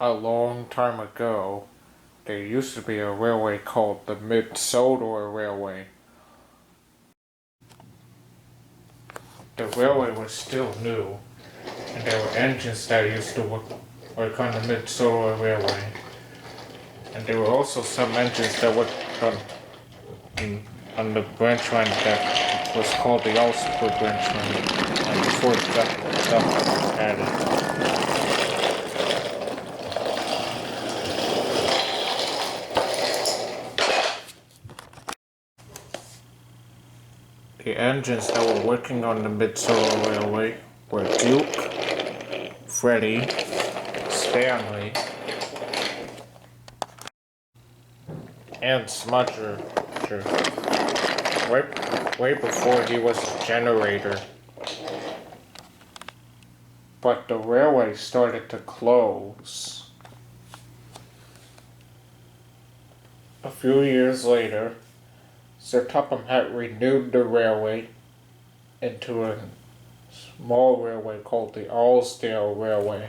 A long time ago, there used to be a railway called the Mid-Sodor Railway. The railway was still new, and there were engines that used to work on the Mid-Sodor Railway. And there were also some engines that worked on the branch line that was called the Awdry branch line, and before that was added. The engines that were working on the Mid-Sodor Railway were Duke, Freddie, Stanley, and Smudger, way before he was a generator. But the railway started to close. A few years later, Sir Topham had renewed the railway into a small railway called the Awdry Railway.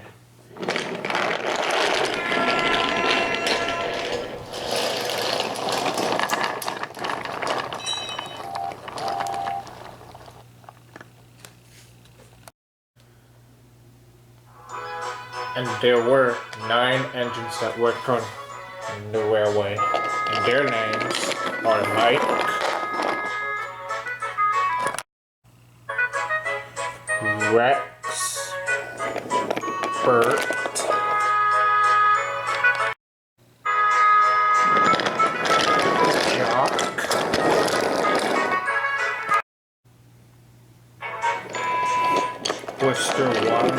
And there were 9 engines that worked on the railway, and their names are Mike, Rex, Bert, Jock, Blister 1,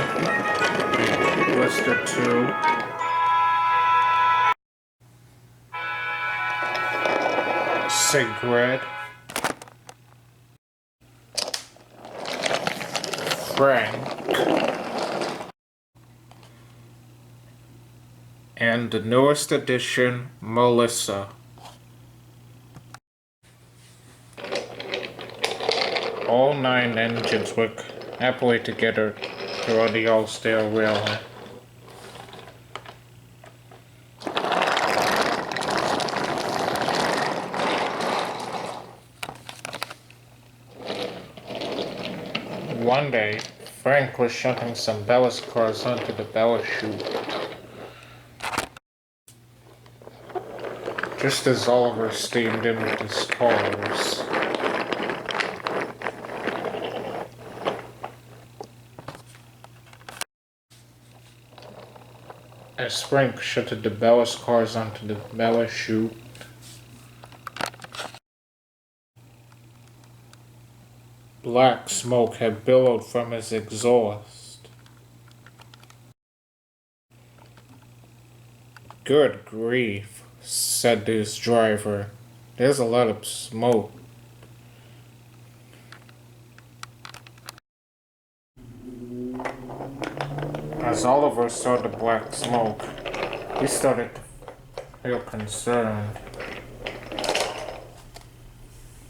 Blister 2, Sigrid, Frank, and the newest addition, Melissa. All 9 engines work happily together to run the Awdry Railway. One day, Frank was shuntling some ballast cars onto the ballast chute. Just as Oliver steamed in with his cars. As Frank shunted the ballast cars onto the ballast chute, black smoke had billowed from his exhaust. "Good grief," said his driver. "There's a lot of smoke." As Oliver saw the black smoke, he started to feel concerned.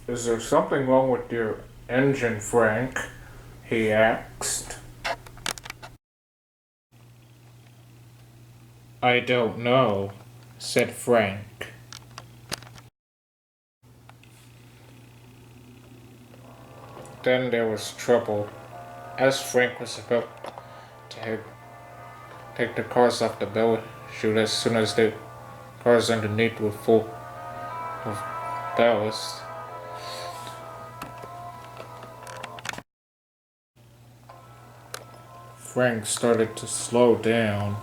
"Is there something wrong with your engine, Frank?" he asked. "I don't know," said Frank. Then there was trouble. As Frank was about to take the cars off the ballast chute as soon as the cars underneath were full of ballast, Frank started to slow down.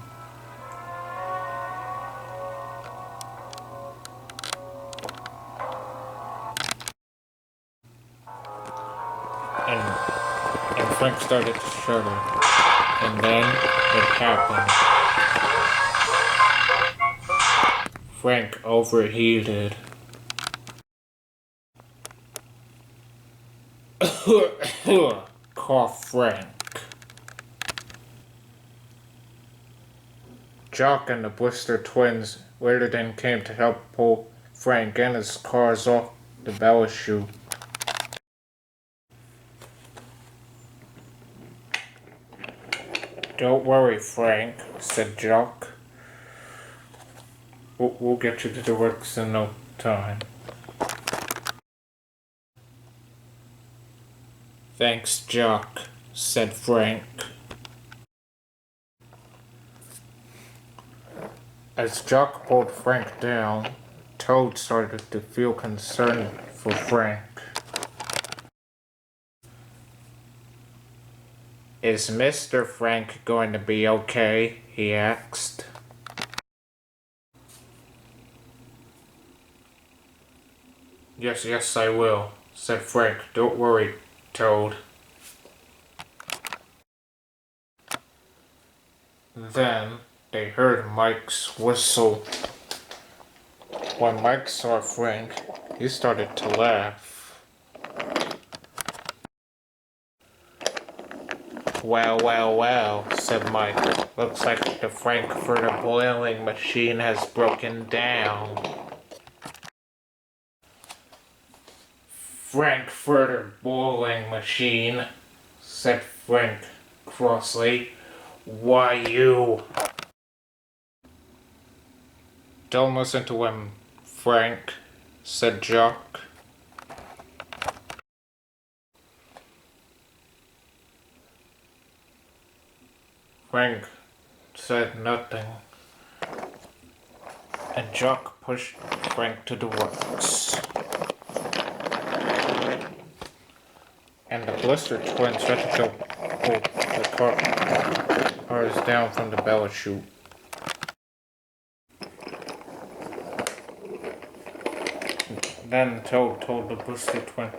And Frank started to shudder. And then it happened. Frank overheated. Coughed Frank. Jock and the Blister twins waited and came to help pull Frank and his cars off the ballast chute. "Don't worry, Frank," said Jock. We'll get you to the works in no time. Thanks, Jock, said Frank. As Jock pulled Frank down, Toad started to feel concerned for Frank. Is Mr. Frank going to be okay? He asked. Yes, I will, said Frank. Don't worry, Toad. Then they heard Mike's whistle. When Mike saw Frank, he started to laugh. Well, said Mike. Looks like the Frankfurter boiling machine has broken down. Frankfurter boiling machine, said Frank crossly. Why you? Don't listen to him, Frank, said Jock. Frank said nothing, and Jock pushed Frank to the works. And the Blister twins tried to go pull the cars down from the bell chute. Then Toad told the Blister twins,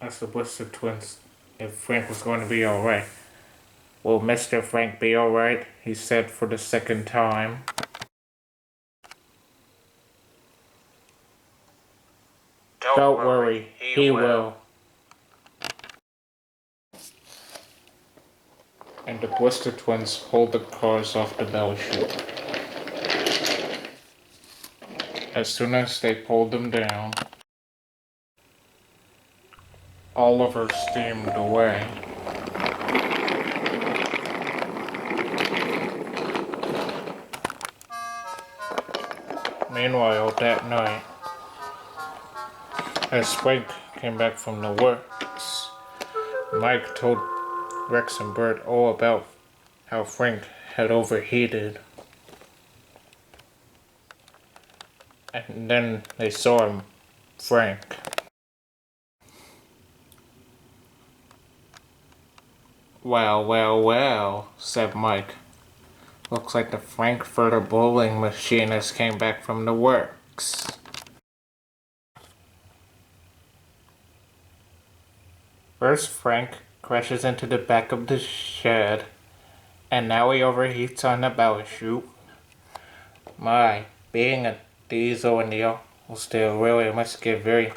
asked the Blister twins if Frank was going to be alright. Will Mr. Frank be alright? He said for the second time. Don't worry, he will. And the Blister twins pulled the cars off the bell chute. As soon as they pulled them down, Oliver steamed away. Meanwhile, that night, as Frank came back from the works, Mike told Rex and Bert all about how Frank had overheated. And then they saw him, Frank. Well, said Mike. Looks like the Frankfurter bowling machinist came back from the works. First, Frank crashes into the back of the shed, and now he overheats on the bell chute. My, being a diesel in the oil still really must give very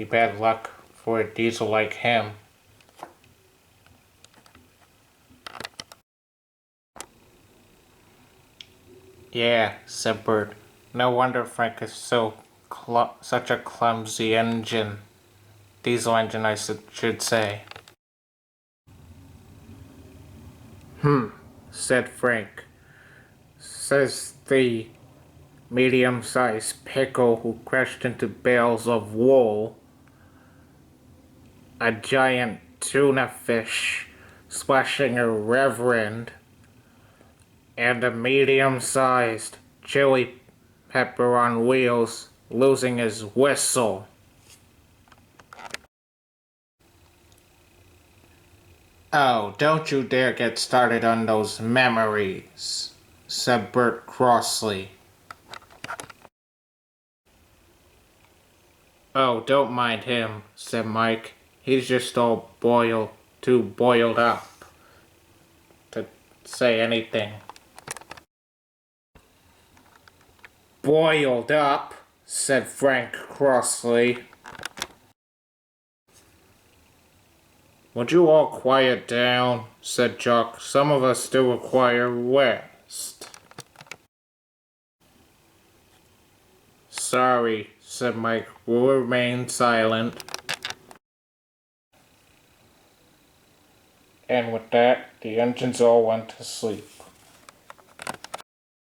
bad luck for a diesel like him. Yeah, said Bert. No wonder Frank is such a clumsy engine. Diesel engine, I should say. Said Frank. Says the medium-sized pickle who crashed into bales of wool. A giant tuna fish splashing a reverend. And a medium-sized chili pepper on wheels losing his whistle. Oh, don't you dare get started on those memories, said Bert crossly. Oh, don't mind him, said Mike. He's just all too boiled up to say anything. Boiled up, said Frank crossly. Would you all quiet down, said Jock. Some of us still require rest. Sorry, said Mike. We'll remain silent. And with that, the engines all went to sleep.